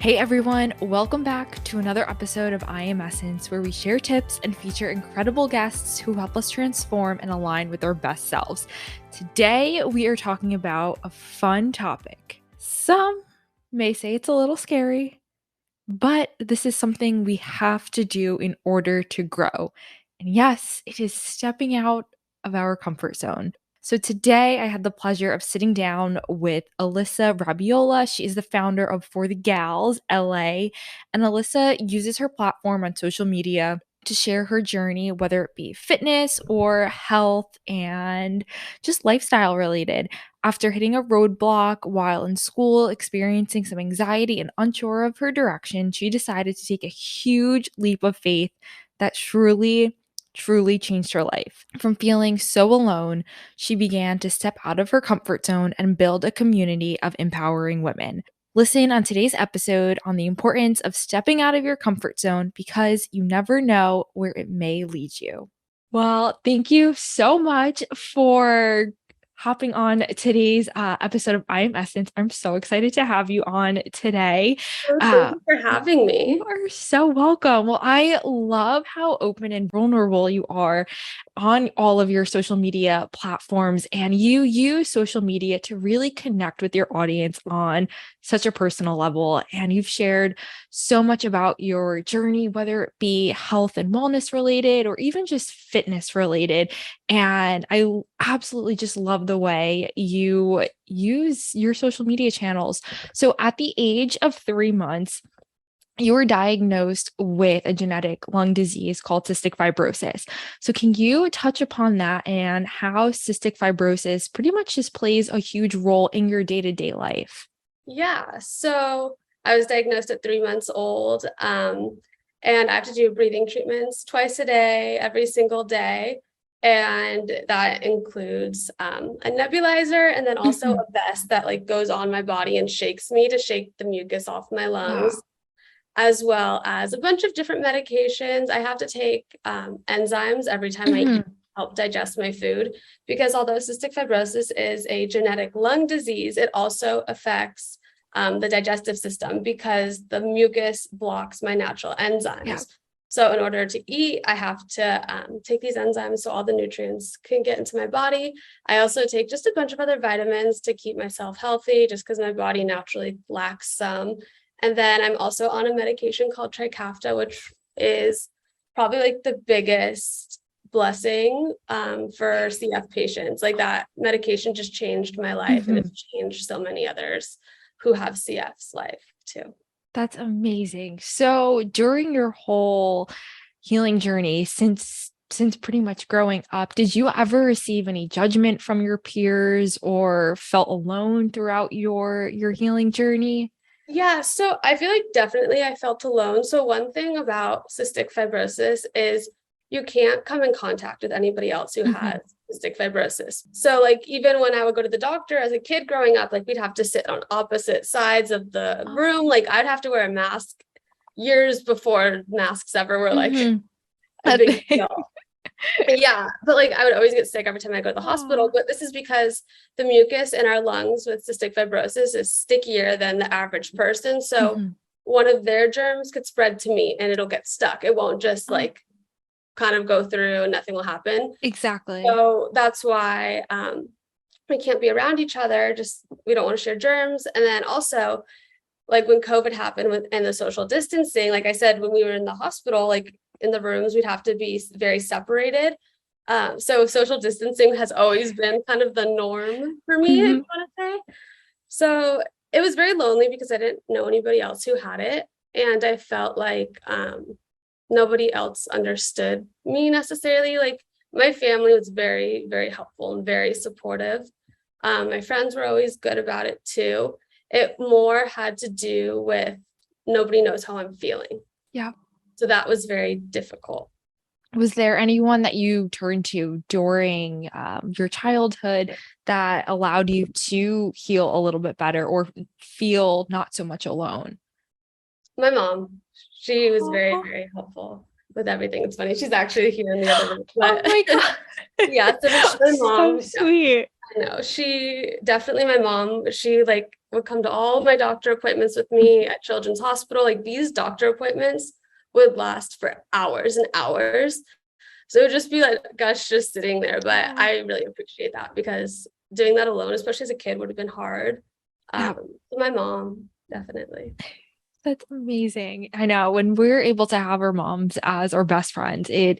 Hey everyone, welcome back to another episode of I Am Essence, where we share tips and feature incredible guests who help us transform and align with our best selves. Today, we are talking about a fun topic. Some may say it's a little scary, but this is something we have to do in order to grow. And yes, it is stepping out of our comfort zone. So today I had the pleasure of sitting down with Alyssa Rabiola. She is the founder of For the Gals LA, and Alyssa uses her platform on social media to share her journey, whether it be fitness or health and just lifestyle related. After hitting a roadblock while in school, experiencing some anxiety and unsure of her direction, she decided to take a huge leap of faith that truly changed her life. From feeling so alone, she began to step out of her comfort zone and build a community of empowering women. Listen on today's episode on the importance of stepping out of your comfort zone because you never know where it may lead you. Well, thank you so much for hopping on today's episode of I Am Essence. I'm so excited to have you on today. Thank you for having me. You are so welcome. Well, I love how open and vulnerable you are on all of your social media platforms, and you use social media to really connect with your audience on such a personal level. And you've shared so much about your journey, whether it be health and wellness related or even just fitness related. And I absolutely just love the way you use your social media channels. So at the age of 3 months, you were diagnosed with a genetic lung disease called cystic fibrosis. So, can you touch upon that and how cystic fibrosis pretty much just plays a huge role in your day to day life? Yeah, so I was diagnosed at 3 months old, and I have to do breathing treatments twice a day, every single day. And that includes a nebulizer and then also Mhm. a vest that goes on my body and shakes me to shake the mucus off my lungs, Wow. as well as a bunch of different medications. I have to take enzymes every time I eat, Mhm. help digest my food, because although cystic fibrosis is a genetic lung disease, it also affects the digestive system because the mucus blocks my natural Yeah. enzymes. So in order to eat, I have to take these enzymes so all the nutrients can get into my body. I also take just a bunch of other vitamins to keep myself healthy, just because my body naturally lacks some. And then I'm also on a medication called Trikafta, which is probably the biggest blessing for CF patients. Like, that medication just changed my life, and Mhm. it's changed so many others who have CF's life too. That's amazing. So, during your whole healing journey, since pretty much growing up, did you ever receive any judgment from your peers or felt alone throughout your healing journey? Yeah, so I feel like definitely I felt alone. So one thing about cystic fibrosis is you can't come in contact with anybody else who has Mhm. cystic fibrosis. So even when I would go to the doctor as a kid growing up, we'd have to sit on opposite sides of the Oh. room. I'd have to wear a mask years before masks ever were Mhm. a A big thing. deal. Yeah, but I would always get sick every time I go to the hospital. Aw. But this is because the mucus in our lungs with cystic fibrosis is stickier than the average person. So Mhm. one of their germs could spread to me and it'll get stuck. It won't just Oh, kind of go through and nothing will happen. exactly. So that's why we can't be around each other. Just we don't want to share germs. And then also, when COVID happened and the social distancing, like I said, when we were in the hospital, in the rooms, we'd have to be very separated. So social distancing has always been kind of the norm for me, I Mhm. want to say. So it was very lonely because I didn't know anybody else who had it. And I felt like nobody else understood me necessarily. My family was very, very helpful and very supportive. My friends were always good about it too. It more had to do with nobody knows how I'm feeling. Yeah. So that was very difficult. Was there anyone that you turned to during, your childhood that allowed you to heal a little bit better or feel not so much alone? My mom, she was very, Aw. very helpful with everything. It's funny, she's actually here in the other room, Oh but my god. yeah, so my So mom, sweet. No, my mom, she like would come to all of my doctor appointments with me at Children's Hospital. Like these doctor appointments would last for hours and hours. So it would just be like us just sitting there. But Oh, I really appreciate that because doing that alone, especially as a kid, would have been hard. yeah, My mom, definitely. that's amazing. I know when we're able to have our moms as our best friends, it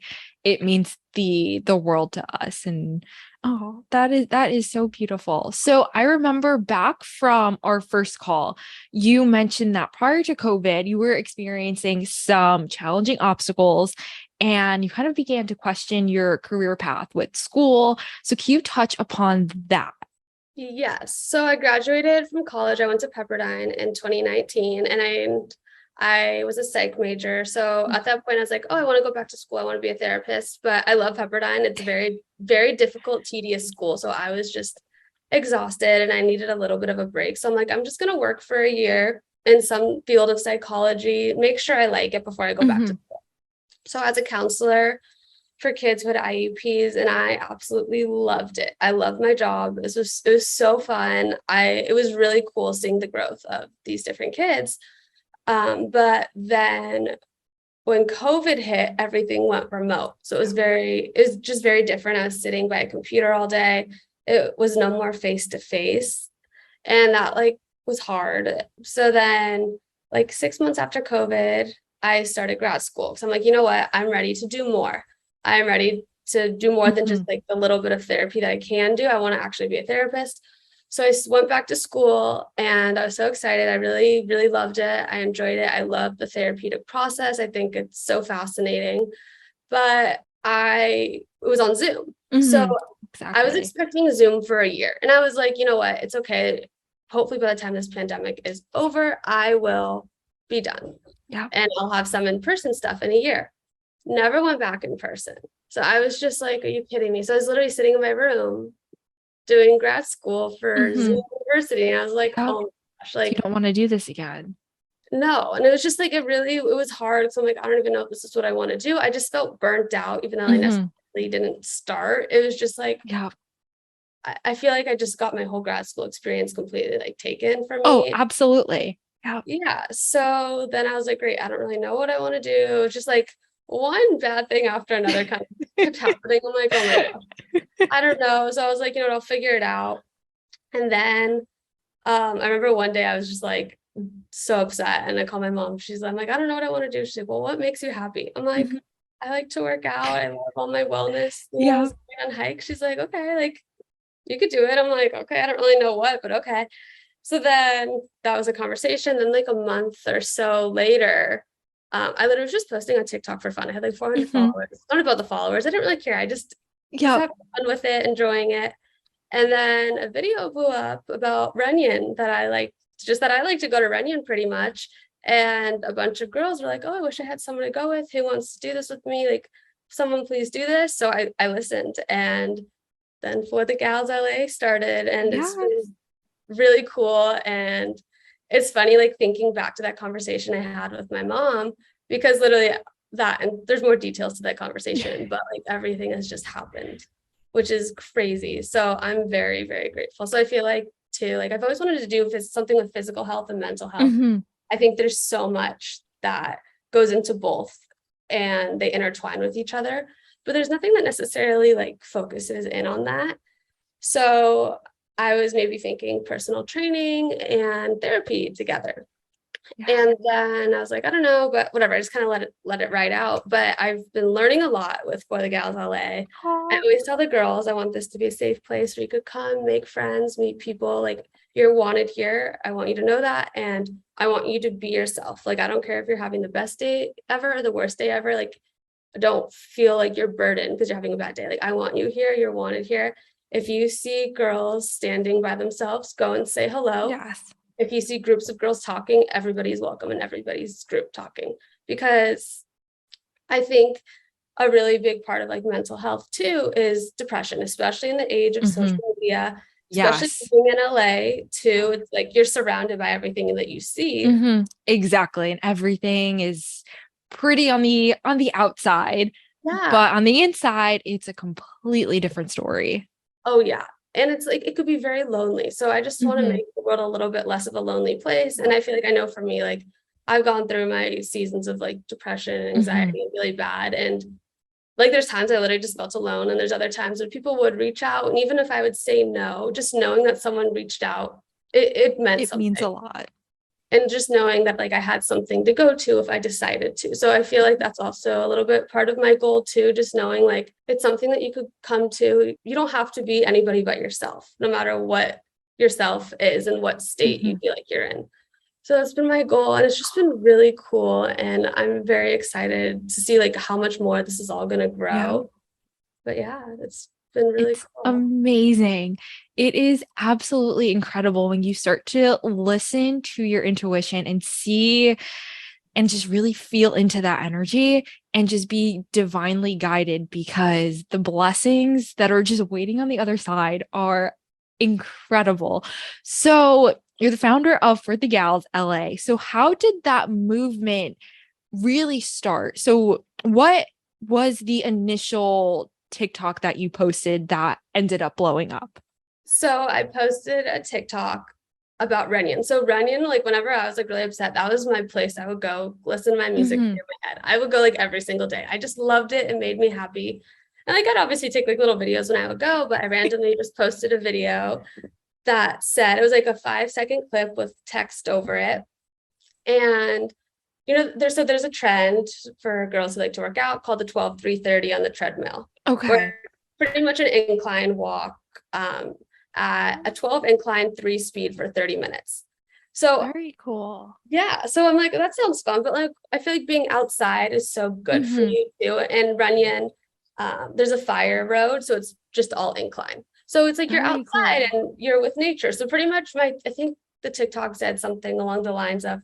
means the world to us. And oh, that is so beautiful. So I remember back from our first call, you mentioned that prior to COVID, you were experiencing some challenging obstacles and you kind of began to question your career path with school. So can you touch upon that? Yes. So I graduated from college. I went to Pepperdine in 2019 and I was a psych major. So at that point I was like, oh, I want to go back to school. I want to be a therapist, but I love Pepperdine. It's a very, very difficult, tedious school. So I was just exhausted and I needed a little bit of a break. So I'm like, I'm just going to work for a year in some field of psychology, make sure I like it before I go back to Mhm. school. So as a counselor, for kids who had IEPs, and I absolutely loved it. I loved my job. It was so fun. It was really cool seeing the growth of these different kids. But then when COVID hit, everything went remote. So it was just very different. I was sitting by a computer all day. It was no more face to face, and that like was hard. So then, like 6 months after COVID, I started grad school because I'm like, you know what? I'm ready to do more. I'm ready to do more than just Mhm. like the little bit of therapy that I can do. I want to actually be a therapist. So went back to school and I was so excited. I really, really loved it. I enjoyed it. I love the therapeutic process. I think it's so fascinating. But it was on Zoom. So Mhm. I was Exactly. expecting Zoom for a year. And I was like, you know what? It's okay. Hopefully by the time this pandemic is over, I will be done Yeah. and I'll have some in-person stuff in a year. Never went back in person. So I was just like, are you kidding me? So I was literally sitting in my room doing grad school for Zoom Mhm. University. And I was like, Yep. oh my gosh, You like, don't want to do this again. no. And it was just like, it was hard. So I'm like, I don't even know if this is what I want to do. I just felt burnt out, even though I Mhm. necessarily didn't start. It was just like, Yeah. I feel like I just got my whole grad school experience completely like taken from Oh, me. absolutely. Yeah. Yeah. So then I was like, great, I don't really know what I want to do. Just like one bad thing after another kind of kept happening. I'm like, oh my gosh, I don't know. So I was like, you know what, I'll figure it out. And then I remember one day I was just like so upset and I called my mom. I'm like, I don't know what I want to do. She's like, well, what makes you happy? I'm like, Mhm. I like to work out. I love all my wellness, Yeah. going on hikes. She's like, okay, like you could do it. I'm like, okay, I don't really know what, but okay. So then that was a conversation. Then like a month or so later, I literally was just posting on TikTok for fun. I had like 400 Mhm. followers. It's not about the followers. I didn't really care. I just Yep. having fun with it, enjoying it. And then a video blew up about Runyon that I like to go to Runyon pretty much. And a bunch of girls were like, oh, I wish I had someone to go with. Who wants to do this with me? Like, someone please do this. So I listened. And then For the Gals LA started. And it's Yes. been really cool. And it's funny, like thinking back to that conversation I had with my mom, because literally that, and there's more details to that conversation, but like everything has just happened, which is crazy. So I'm very, very grateful. So I feel like too, like I've always wanted to do something with physical health and mental health. Mhm. I think there's so much that goes into both and they intertwine with each other, but there's nothing that necessarily like focuses in on that. So I was maybe thinking personal training and therapy together. Yeah. And then I was like, I don't know, but whatever. I just kind of let it ride out. But I've been learning a lot with For the Gals LA. I Aw. always tell the girls I want this to be a safe place where you could come, make friends, meet people. Like you're wanted here. I want you to know that. And I want you to be yourself. Like I don't care if you're having the best day ever or the worst day ever. Like don't feel like you're burdened because you're having a bad day. Like I want you here, you're wanted here. If you see girls standing by themselves, go and say hello. Yes. If you see groups of girls talking, everybody's welcome and everybody's group talking. Because I think a really big part of like mental health too is depression, especially in the age of Mhm. social media, especially Yes. living in LA too. It's like you're surrounded by everything that you see. Mhm. Exactly. And everything is pretty on the outside, Yeah. but on the inside, it's a completely different story. Oh yeah. And it's like, it could be very lonely. So I just want to make the world a little bit less of a lonely place. And I feel like I know for me, like I've gone through my seasons of like depression and anxiety really bad. And like there's times I literally just felt alone. And there's other times when people would reach out. And even if I would say no, just knowing that someone reached out, it meant It something. means a lot. And just knowing that like I had something to go to if I decided to. So I feel like that's also a little bit part of my goal too, just knowing like it's something that you could come to. You don't have to be anybody but yourself, no matter what yourself is and what state you feel like you're in. So that's been my goal, and it's just been really cool, and I'm very excited to see like how much more this is all going to grow. But yeah, it's been really cool. Amazing. It is absolutely incredible when you start to listen to your intuition and see and just really feel into that energy and just be divinely guided, because the blessings that are just waiting on the other side are incredible. So you're the founder of For the Gals LA. So how did that movement really start? So what was the initial TikTok that you posted that ended up blowing up? So I posted a TikTok about Runyon. So Runyon, like whenever I was like really upset, that was my place. I would go listen to my music in my head. I would go like every single day. I just loved it. It made me happy. And like I'd obviously take like little videos when I would go, but I randomly just posted a video that said, it was like a 5-second clip with text over it. And you know, there's a trend for girls who like to work out called the 12-3-30 on the treadmill. Okay. Pretty much an incline walk at a 12 incline 3 speed for 30 minutes. So very cool. Yeah. So I'm like, that sounds fun, but like I feel like being outside is so good for you too. And Runyon, there's a fire road, so it's just all incline. So it's like you're outside and you're with nature. So pretty much I think the TikTok said something along the lines of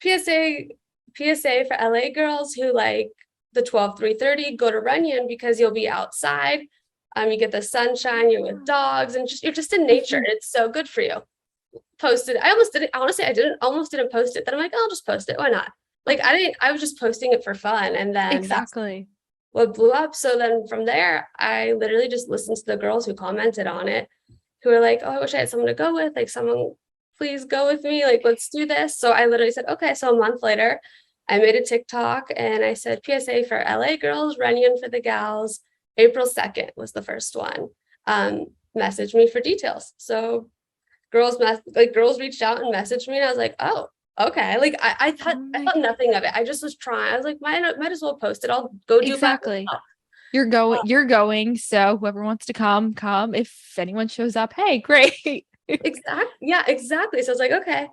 PSA for LA girls who like the 12-3-30, go to Runyon because you'll be outside. You get the sunshine, you're with dogs, and you're just in nature. And it's so good for you. Posted. I almost didn't, honestly, almost didn't post it. Then I'm like, I'll just post it. Why not? Like I was just posting it for fun. And then that's what blew up. So then from there, I literally just listened to the girls who commented on it, who were like, oh, I wish I had someone to go with. Like, someone, please go with me. Like, let's do this. So I literally said, okay. So a month later, I made a TikTok and I said, PSA for LA girls, Runyon for the gals. April 2nd was the first one. Message me for details. So girls reached out and messaged me, and I was like, oh, okay. Like I thought nothing of it. I just was trying. I was like, might as well post it. I'll go do exactly. You're going. So whoever wants to come. If anyone shows up, hey, great. Exactly. Yeah, exactly. So I was like, okay.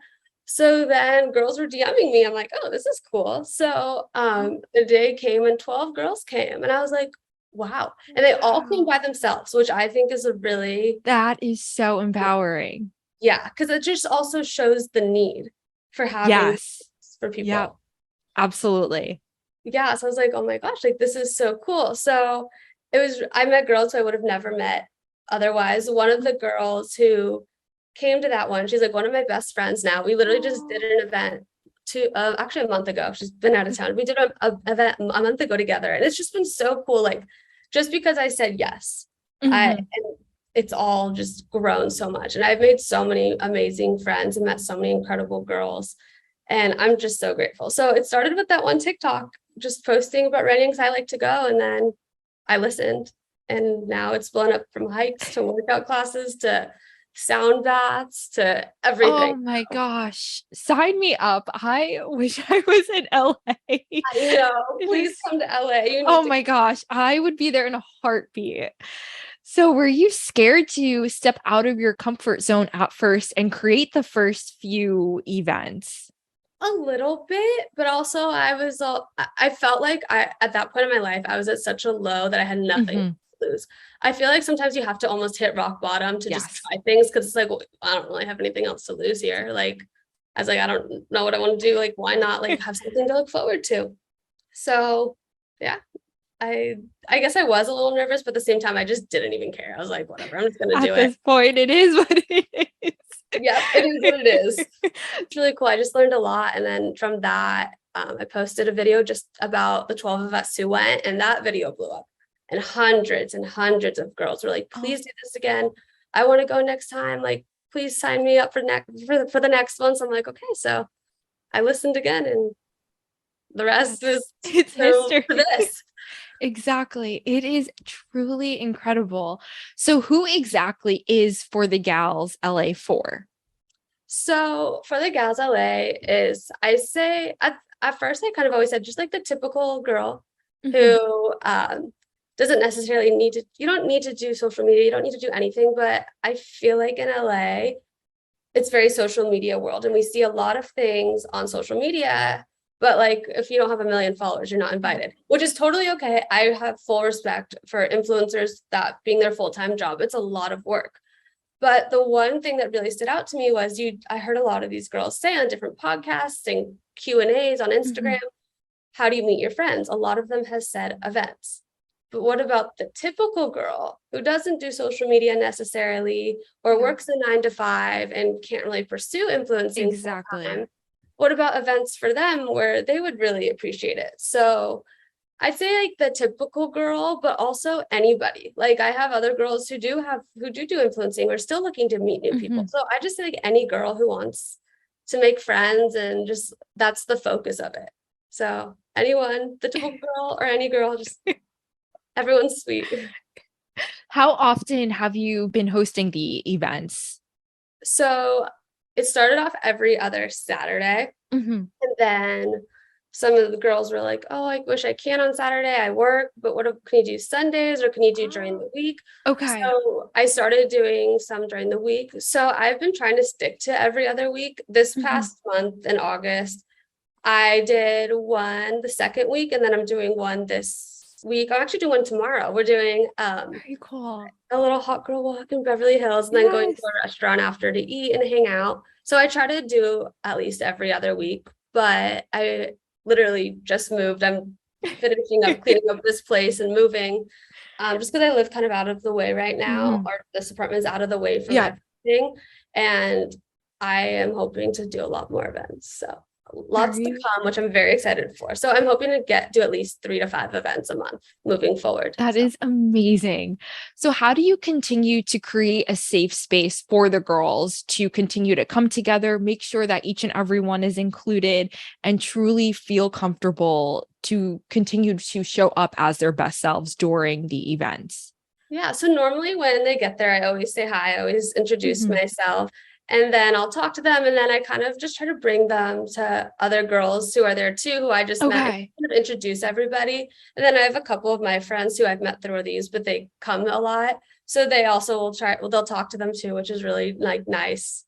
So then girls were DMing me. I'm like, oh, this is cool. So the day came and 12 girls came, and I was like, wow. And they all came by themselves, which I think is that is so empowering. Yeah, because it just also shows the need for having for people. Yeah, absolutely. Yeah. So I was like, oh my gosh, like this is so cool. So I met girls who I would have never met otherwise. One of the girls who came to that one, she's like one of my best friends now. We literally just did an event actually a month ago. She's been out of town. We did an event a month ago together, and it's just been so cool. Like just because I said yes, and it's all just grown so much. And I've made so many amazing friends and met so many incredible girls. And I'm just so grateful. So it started with that one TikTok, just posting about running because I like to go. And then I listened. And now it's blown up from hikes to workout classes to sound baths to everything. Oh my gosh. Sign me up. I wish I was in LA. I know. Please come to LA. Oh my gosh. I would be there in a heartbeat. So were you scared to step out of your comfort zone at first and create the first few events? A little bit, but also I felt like at that point in my life, I was at such a low that I had nothing to lose. I feel like sometimes you have to almost hit rock bottom to just try things, because it's like, well, I don't really have anything else to lose here. Like, I was like, I don't know what I want to do. Like, why not like have something to look forward to? So yeah, I guess I was a little nervous, but at the same time, I just didn't even care. I was like, whatever, I'm just going to do it. At this point, it is what it is. Yeah, it is what it is. It's really cool. I just learned a lot. And then from that, I posted a video just about the 12 of us who went, and that video blew up. And hundreds of girls were like, please do this again. I want to go next time. Like, please sign me up for the next one. So I'm like, okay, so I listened again, and the rest is It's so history. for this. Exactly. It is truly incredible. So who exactly is For the Gals LA for? So for the Gals LA is, I say at first I kind of always said just like the typical girl Mhm. who doesn't necessarily need to, you don't need to do social media, you don't need to do anything, but I feel like in LA, it's very social media world, and we see a lot of things on social media, but like if you don't have a million followers, you're not invited, which is totally okay. I have full respect for influencers that being their full-time job. It's a lot of work. But the one thing that really stood out to me was I heard a lot of these girls say on different podcasts and Q&As on Instagram, Mhm. how do you meet your friends? A lot of them has said events. But what about the typical girl who doesn't do social media necessarily, or Yeah, works a 9 to 5 and can't really pursue influencing full exactly. time? What about events for them where they would really appreciate it? So I'd say like the typical girl, but also anybody. Like I have other girls who do influencing. We're still looking to meet new people. Mhm. So I just say like any girl who wants to make friends, and just that's the focus of it. So anyone, the typical girl or any girl, just everyone's sweet. How often have you been hosting the events? So it started off every other Saturday. Mhm. And then some of the girls were like, "Oh, I wish I can on Saturday. I work, but can you do Sundays, or can you do during Oh, the week?" okay. So I started doing some during the week. So I've been trying to stick to every other week. This Mhm. past month in August, I did one the second week, and then I'm doing one this week. I'm actually doing one tomorrow. We're doing Very cool. a little hot girl walk in Beverly Hills, and then going to Yes. a restaurant after to eat and hang out. So I try to do at least every other week, but I literally just moved. I'm finishing up cleaning up this place and moving, just because I live kind of out of the way right now, Mhm. or this apartment is out of the way from Yeah, everything. And I am hoping to do a lot more events. So lots to very. come, which I'm very excited for. So I'm hoping to do at least 3 to 5 events a month moving forward. That So is amazing. So, how do you continue to create a safe space for the girls to continue to come together, make sure that each and every one is included, and truly feel comfortable to continue to show up as their best selves during the events? yeah, so normally when they get there, I always say hi, I always introduce Mhm. myself, and then I'll talk to them, and then I kind of just try to bring them to other girls who are there too, who I just met, and Okay. kind of introduce everybody. And then I have a couple of my friends who I've met through these, but they come a lot. So they also they'll talk to them too, which is really like nice.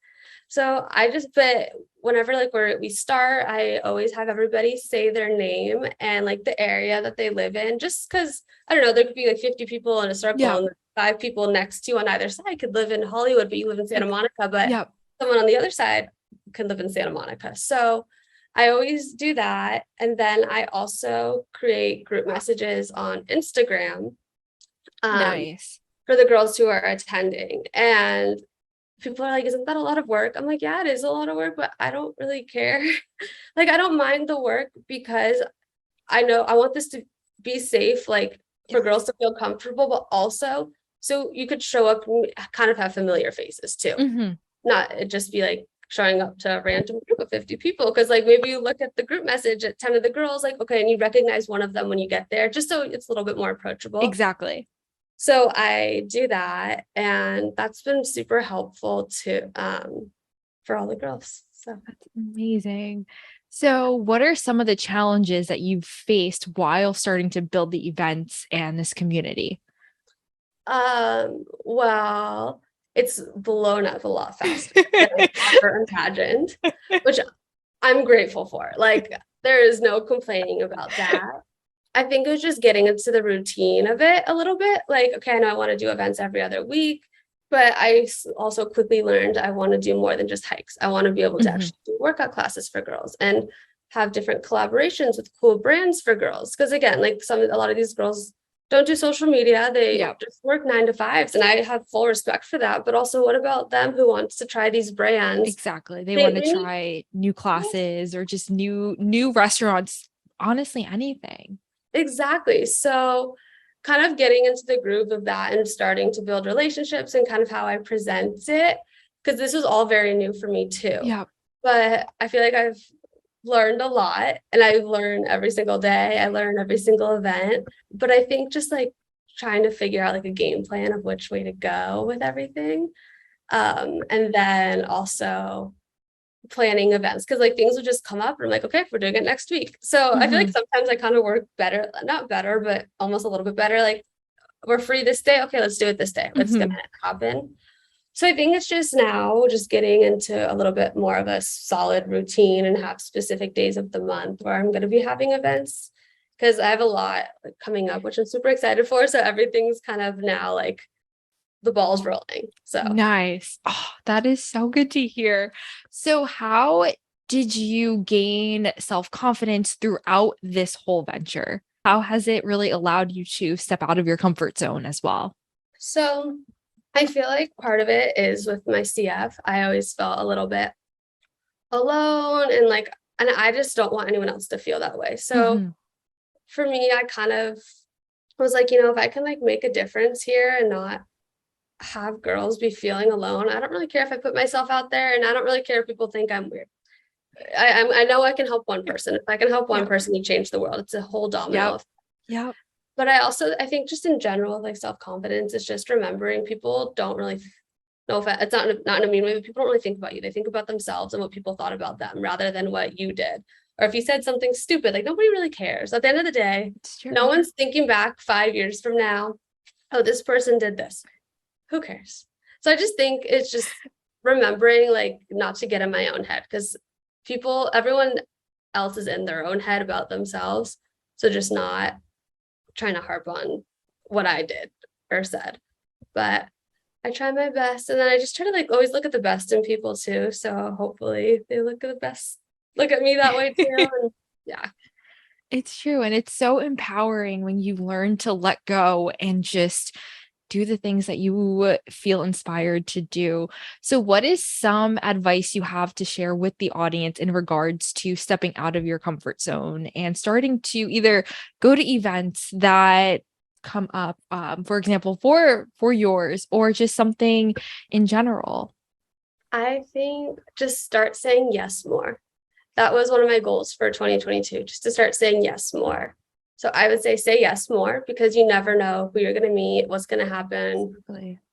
So but whenever like we start, I always have everybody say their name and like the area that they live in, just because I don't know, there could be like 50 people in a circle, Yeah. and 5 people next to you on either side could live in Hollywood, but you live in Santa Monica, but Yep. someone on the other side can live in Santa Monica. So I always do that. And then I also create group messages on Instagram, um, Nice. for the girls who are attending. And people are like, "Isn't that a lot of work?" I'm like, "Yeah, it is a lot of work, but I don't really care." Like, I don't mind the work because I know I want this to be safe, like for girls Yes. to feel comfortable, but also so you could show up and kind of have familiar faces too, Mhm. not it just be like showing up to a random group of 50 people. Because like maybe you look at the group message at 10 of the girls, like, okay, and you recognize one of them when you get there, just so it's a little bit more approachable. Exactly. So I do that, and that's been super helpful to for all the girls. So That's amazing. So, what are some of the challenges that you've faced while starting to build the events and this community? well, it's blown up a lot faster than I ever imagined, which I'm grateful for. Like, there is no complaining about that. I think it was just getting into the routine of it a little bit. Like, okay, I know I want to do events every other week, but also quickly learned I want to do more than just hikes. I want to be able to Mhm. actually do workout classes for girls and have different collaborations with cool brands for girls. Because again, like a lot of these girls don't do social media. They Yeah, just work 9 to 5s, and I have full respect for that. But also, what about them who wants to try these brands? exactly. They They, want to they need try new classes or just new restaurants, honestly anything. exactly. So kind of getting into the groove of that and starting to build relationships and kind of how I present it, because this was all very new for me too. Yeah. But I feel like I've learned a lot, and I learn every single day. I learn every single event. But I think just like trying to figure out like a game plan of which way to go with everything. And then also planning events, because like things would just come up and I'm like, okay, we're doing it next week. So I feel like sometimes I kind of work better, not better, but almost a little bit better. Like, we're free this day. Okay, let's do it this day. It's gonna happen. So I think it's just now just getting into a little bit more of a solid routine and have specific days of the month where I'm going to be having events, because I have a lot coming up, which I'm super excited for. So everything's kind of now like the ball's rolling. So Nice. Oh, that is so good to hear. So how did you gain self-confidence throughout this whole venture? How has it really allowed you to step out of your comfort zone as well? So I feel like part of it is with my CF. I always felt a little bit alone, and like, and I just don't want anyone else to feel that way. So for me, I kind of was like, if I can like make a difference here and not have girls be feeling alone, I don't really care if I put myself out there, and I don't really care if people think I'm weird. I know I can help one person. If I can help one person, you change the world. It's a whole domino effect. Yep. But I think just in general, like self-confidence is just remembering people don't really know if it's not in a mean way, but people don't really think about you. They think about themselves and what people thought about them rather than what you did. Or if you said something stupid, like nobody really cares. At the end of the day, no one's thinking back 5 years from now, oh, this person did this. Who cares? So I just think it's just remembering like not to get in my own head, because everyone else is in their own head about themselves. So just not trying to harp on what I did or said. But I try my best, and then I just try to like always look at the best in people too. So hopefully they look at me that way too. And yeah. It's true. And it's so empowering when you learn to let go and just do the things that you feel inspired to do. So, what is some advice you have to share with the audience in regards to stepping out of your comfort zone and starting to either go to events that come up, for example, for yours, or just something in general? I think just start saying yes more. That was one of my goals for 2022, just to start saying yes more. So I would say yes more, because you never know who you're going to meet, what's going to happen,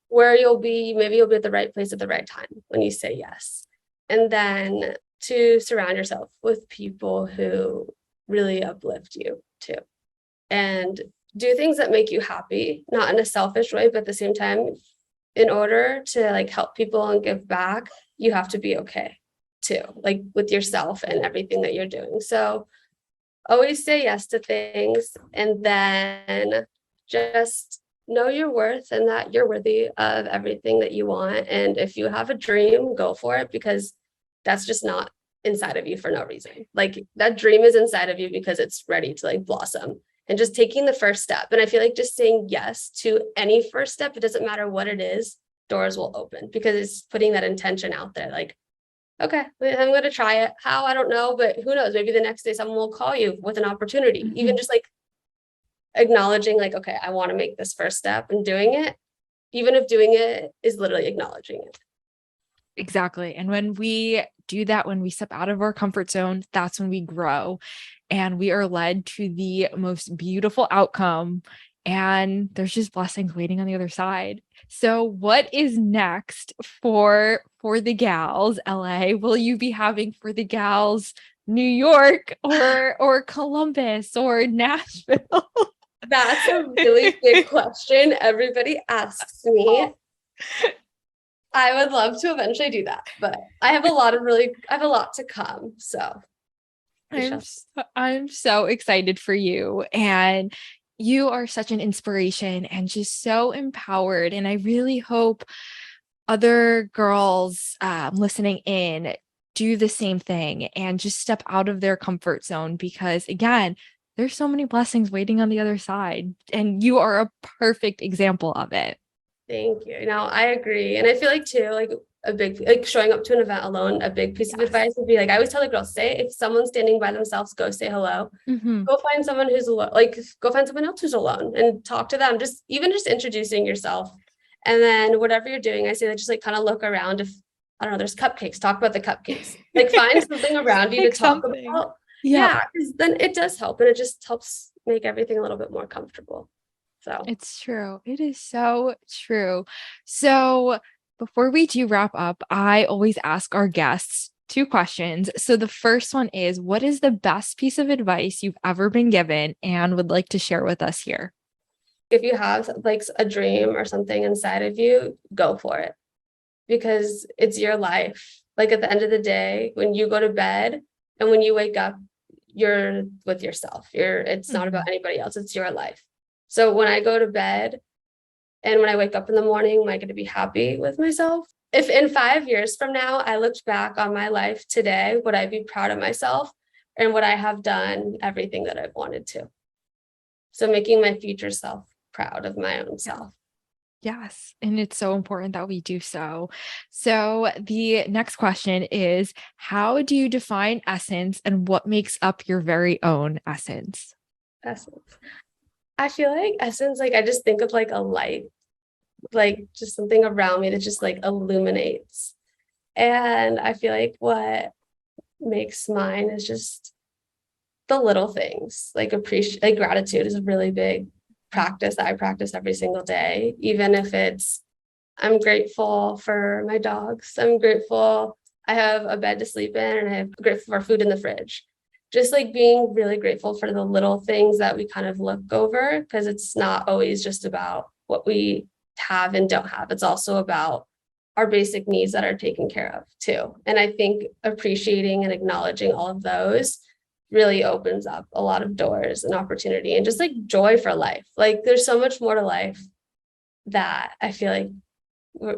where you'll be. Maybe you'll be at the right place at the right time when you say yes. And then to surround yourself with people who really uplift you too. And do things that make you happy, not in a selfish way, but at the same time, in order to like help people and give back, you have to be okay too, like with yourself and everything that you're doing. So always say yes to things, and then just know your worth and that you're worthy of everything that you want. And if you have a dream, go for it, because that's just not inside of you for no reason. Like that dream is inside of you because it's ready to like blossom, and just taking the first step. And I feel like just saying yes to any first step, it doesn't matter what it is, doors will open, because it's putting that intention out there. Like, okay, I'm going to try it. How? I don't know, but who knows? Maybe the next day someone will call you with an opportunity. Even just like acknowledging like, okay, I want to make this first step and doing it, even if doing it is literally acknowledging it. Exactly. And when we do that, when we step out of our comfort zone, that's when we grow and we are led to the most beautiful outcome. And there's just blessings waiting on the other side. So what is next for the gals, LA? Will you be having for the gals New York or Columbus or Nashville? That's a really big question. Everybody asks me. I would love to eventually do that, but I have a lot to come. So I'm so excited for you, and you are such an inspiration and just so empowered. And I really hope other girls listening in do the same thing and just step out of their comfort zone, because again, there's so many blessings waiting on the other side, and you are a perfect example of it. Thank you. No, I agree. And I feel like too, like a big, like showing up to an event alone, a big piece of advice would be like, I always tell the girls, if someone's standing by themselves, go say hello. Go find someone who's alone, like go find someone else who's alone and talk to them. Just introducing yourself. And then whatever you're doing, I say that just like kind of look around. If I don't know, there's cupcakes, talk about the cupcakes, like find something around you to talk about. Yeah. Because then it does help, and it just helps make everything a little bit more comfortable. So it's true. It is so true. So before we do wrap up, I always ask our guests 2 questions. So the first one is, what is the best piece of advice you've ever been given and would like to share with us here? If you have like a dream or something inside of you, go for it, because it's your life. Like at the end of the day, when you go to bed and when you wake up, you're with yourself. It's not about anybody else. It's your life. So when I go to bed and when I wake up in the morning, am I going to be happy with myself? If in 5 years from now, I looked back on my life today, would I be proud of myself? And would I have done everything that I've wanted to? So making my future self proud of my own self. Yes. And it's so important that we do so. So the next question is, how do you define essence and what makes up your very own essence? Essence. I feel like essence, like I just think of like a light, like just something around me that just like illuminates. And I feel like what makes mine is just the little things, like gratitude is a really big practice that I practice every single day, even if I'm grateful for my dogs. I'm grateful I have a bed to sleep in, and I'm grateful for food in the fridge. Just like being really grateful for the little things that we kind of look over, because it's not always just about what we have and don't have. It's also about our basic needs that are taken care of too. And I think appreciating and acknowledging all of those really opens up a lot of doors and opportunity and just like joy for life. Like there's so much more to life that I feel like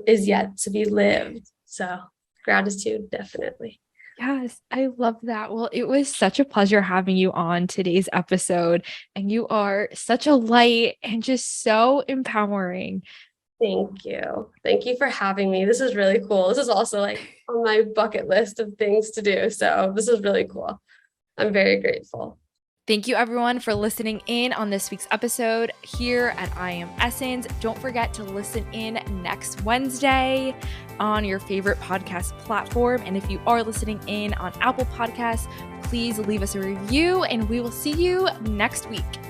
is yet to be lived. So gratitude, definitely. Yes, I love that. Well, it was such a pleasure having you on today's episode, and you are such a light and just so empowering. Thank you. Thank you for having me. This is really cool. This is also like on my bucket list of things to do. So this is really cool. I'm very grateful. Thank you everyone for listening in on this week's episode here at I Am Essence. Don't forget to listen in next Wednesday on your favorite podcast platform. And if you are listening in on Apple Podcasts, please leave us a review and we will see you next week.